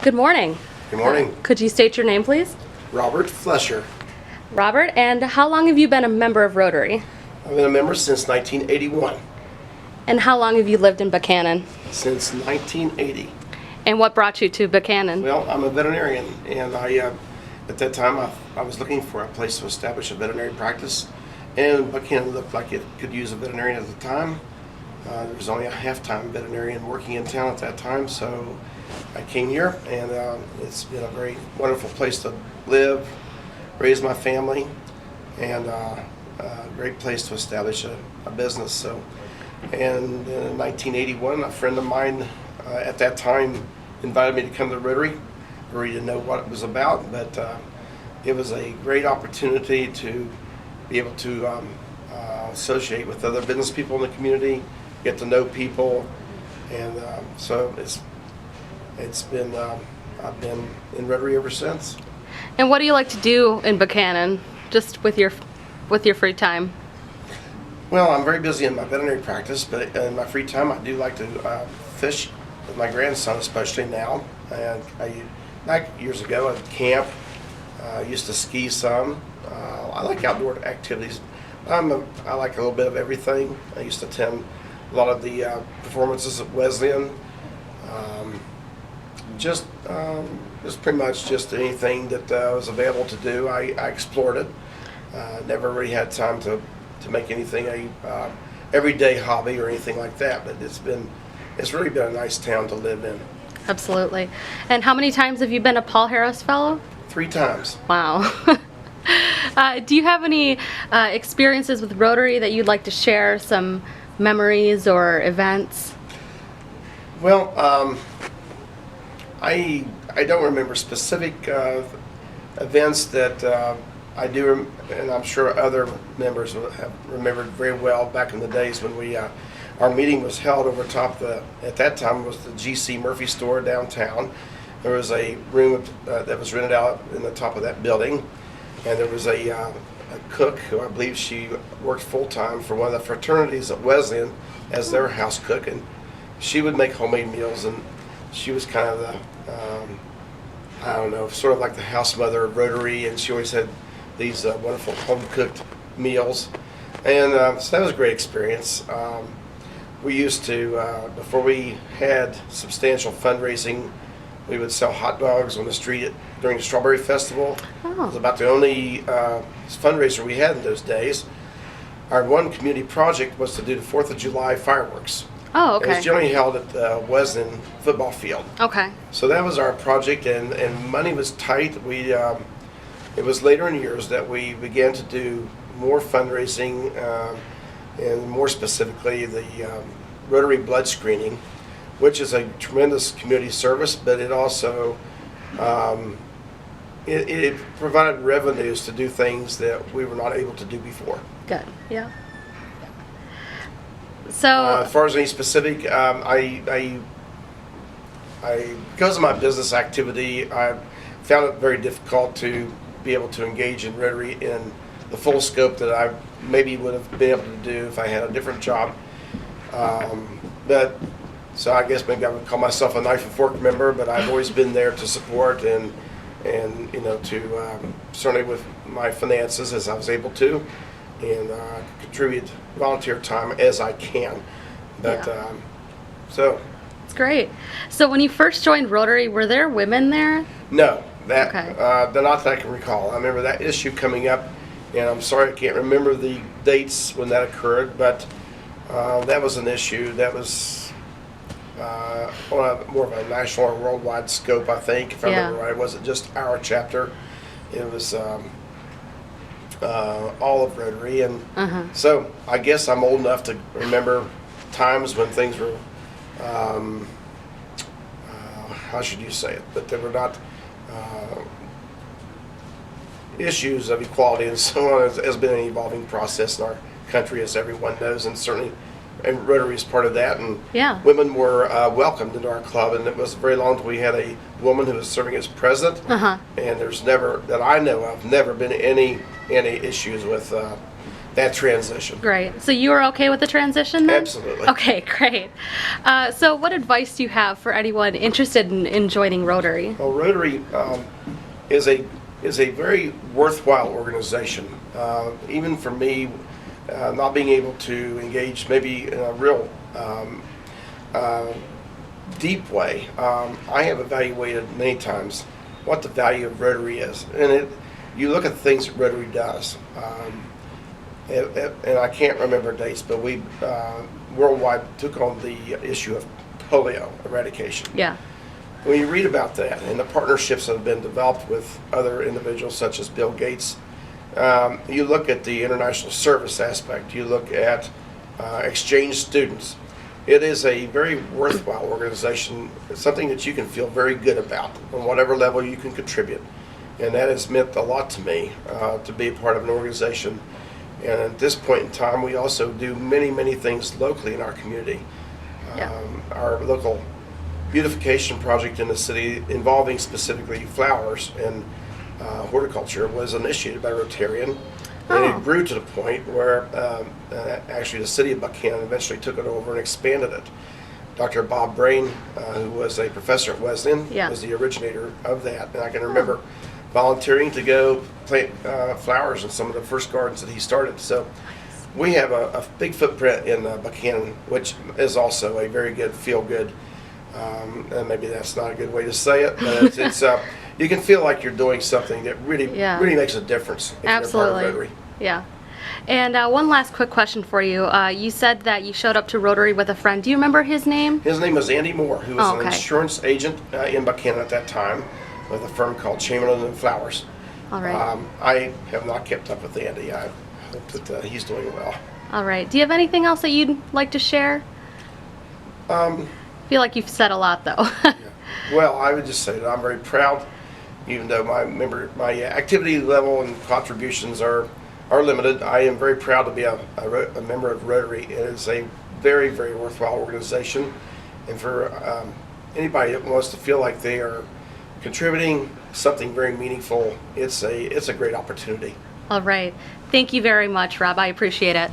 Good morning. Good morning. Could you state your name, please? Robert Flesher. Robert, and how long have you been a member of Rotary? I've been a member since 1981. And how long have you lived in Buckhannon? Since 1980. And what brought you to Buckhannon? Well, I'm a veterinarian, and at that time, I was looking for a place to establish a veterinary practice, and Buckhannon looked like it could use a veterinarian at the time. There was only a half-time veterinarian working in town at that time, so I came here, and it's been a very wonderful place to live, raise my family, and a great place to establish a business. So, and in 1981, a friend of mine at that time invited me to come to Rotary. I really didn't know what it was about, but it was a great opportunity to be able to associate with other business people in the community, get to know people, and so it's been I've been in Rotary ever since. And what do you like to do in Buckhannon, just with your free time? Well, I'm very busy in my veterinary practice, but in my free time I do like to fish with my grandson, especially now. And back years ago I'd camp, used to ski some. I like outdoor activities. I like a little bit of everything. I used to attend a lot of the performances at Wesleyan. Just pretty much just anything that was available to do. I explored it. Never really had time to make anything a everyday hobby or anything like that. But it's really been a nice town to live in. Absolutely. And how many times have you been a Paul Harris Fellow? 3 times. Wow. Do you have any experiences with Rotary that you'd like to share? Some memories or events? Well, I don't remember specific events that I do, and I'm sure other members have remembered very well back in the days when our meeting was held over top at that time was the G.C. Murphy store downtown. There was a room that was rented out in the top of that building, and there was a cook who I believe she worked full-time for one of the fraternities at Wesleyan as their house cook, and she would make homemade meals, and she was kind of the I don't know, sort of like the house mother of Rotary, and she always had these wonderful home-cooked meals, and so that was a great experience. We used to, before we had substantial fundraising, we would sell hot dogs on the street during the Strawberry Festival. Oh. It was about the only fundraiser we had in those days. Our one community project was to do the 4th of July fireworks. Oh, okay. It was generally held at the Wesleyan football field. Okay. So that was our project, and money was tight. It was later in years that we began to do more fundraising, and more specifically the Rotary blood screening, which is a tremendous community service, but it also it provided revenues to do things that we were not able to do before. Good. Yeah. So As far as any specific, I because of my business activity, I found it very difficult to be able to engage in Rotary in the full scope that I maybe would have been able to do if I had a different job. But so I guess maybe I would call myself a knife and fork member, but I've always been there to support and to certainly with my finances as I was able to, and contribute volunteer time as I can. But Yeah. so it's great. So when you first joined Rotary, were there women there? no, that Okay. not that I can recall. I remember that issue coming up, and I'm sorry I can't remember the dates when that occurred, but that was an issue that was on more of a national or worldwide scope, I think, if I remember right. It wasn't just our chapter. It was all of Rotary, and so I guess I'm old enough to remember times when things were, how should you say it, but they were not issues of equality and so on. Has been an evolving process in our country, as everyone knows, and certainly and Rotary is part of that, and Yeah. women were welcomed into our club, and it was very long until we had a woman who was serving as president, and there's never, that I know of, never been any issues with that transition. Great. So you were okay with the transition then? Absolutely. Okay, great. So what advice do you have for anyone interested in joining Rotary? Well, Rotary is a very worthwhile organization. Even for me, not being able to engage maybe in a real deep way, I have evaluated many times what the value of Rotary is, and you look at the things that Rotary does. And I can't remember dates, but we worldwide took on the issue of polio eradication. Yeah. When you read about that and the partnerships that have been developed with other individuals such as Bill Gates, you look at the international service aspect, you look at exchange students. It is a very worthwhile organization. It's something that you can feel very good about on whatever level you can contribute. And that has meant a lot to me to be a part of an organization. And at this point in time, we also do many, many things locally in our community. Yeah. Our local beautification project in the city involving specifically flowers and horticulture was initiated by Rotarian. And Oh. it grew to the point where actually the city of Buckhannon eventually took it over and expanded it. Dr. Bob Brain, who was a professor at Wesleyan, Yeah. was the originator of that. And I can remember volunteering to go plant flowers in some of the first gardens that he started. So we have a big footprint in Buckhannon, which is also a very good, feel-good, and maybe that's not a good way to say it, but it's you can feel like you're doing something that really makes a difference if Absolutely. you're a part of Rotary. Yeah. And one last quick question for you. You said that you showed up to Rotary with a friend. Do you remember his name? His name was Andy Moore, who was Oh, an okay. insurance agent in Buckhannon at that time with a firm called Chamberlain and Flowers. All right. I have not kept up with Andy. I hope that he's doing well. All right. Do you have anything else that you'd like to share? I feel like you've said a lot, though. Well, I would just say that I'm very proud, even though my activity level and contributions are limited. I am very proud to be a member of Rotary. It is a very, very worthwhile organization, and for anybody that wants to feel like they are contributing something very meaningful, it's a great opportunity. All right. Thank you very much, Rob. I appreciate it.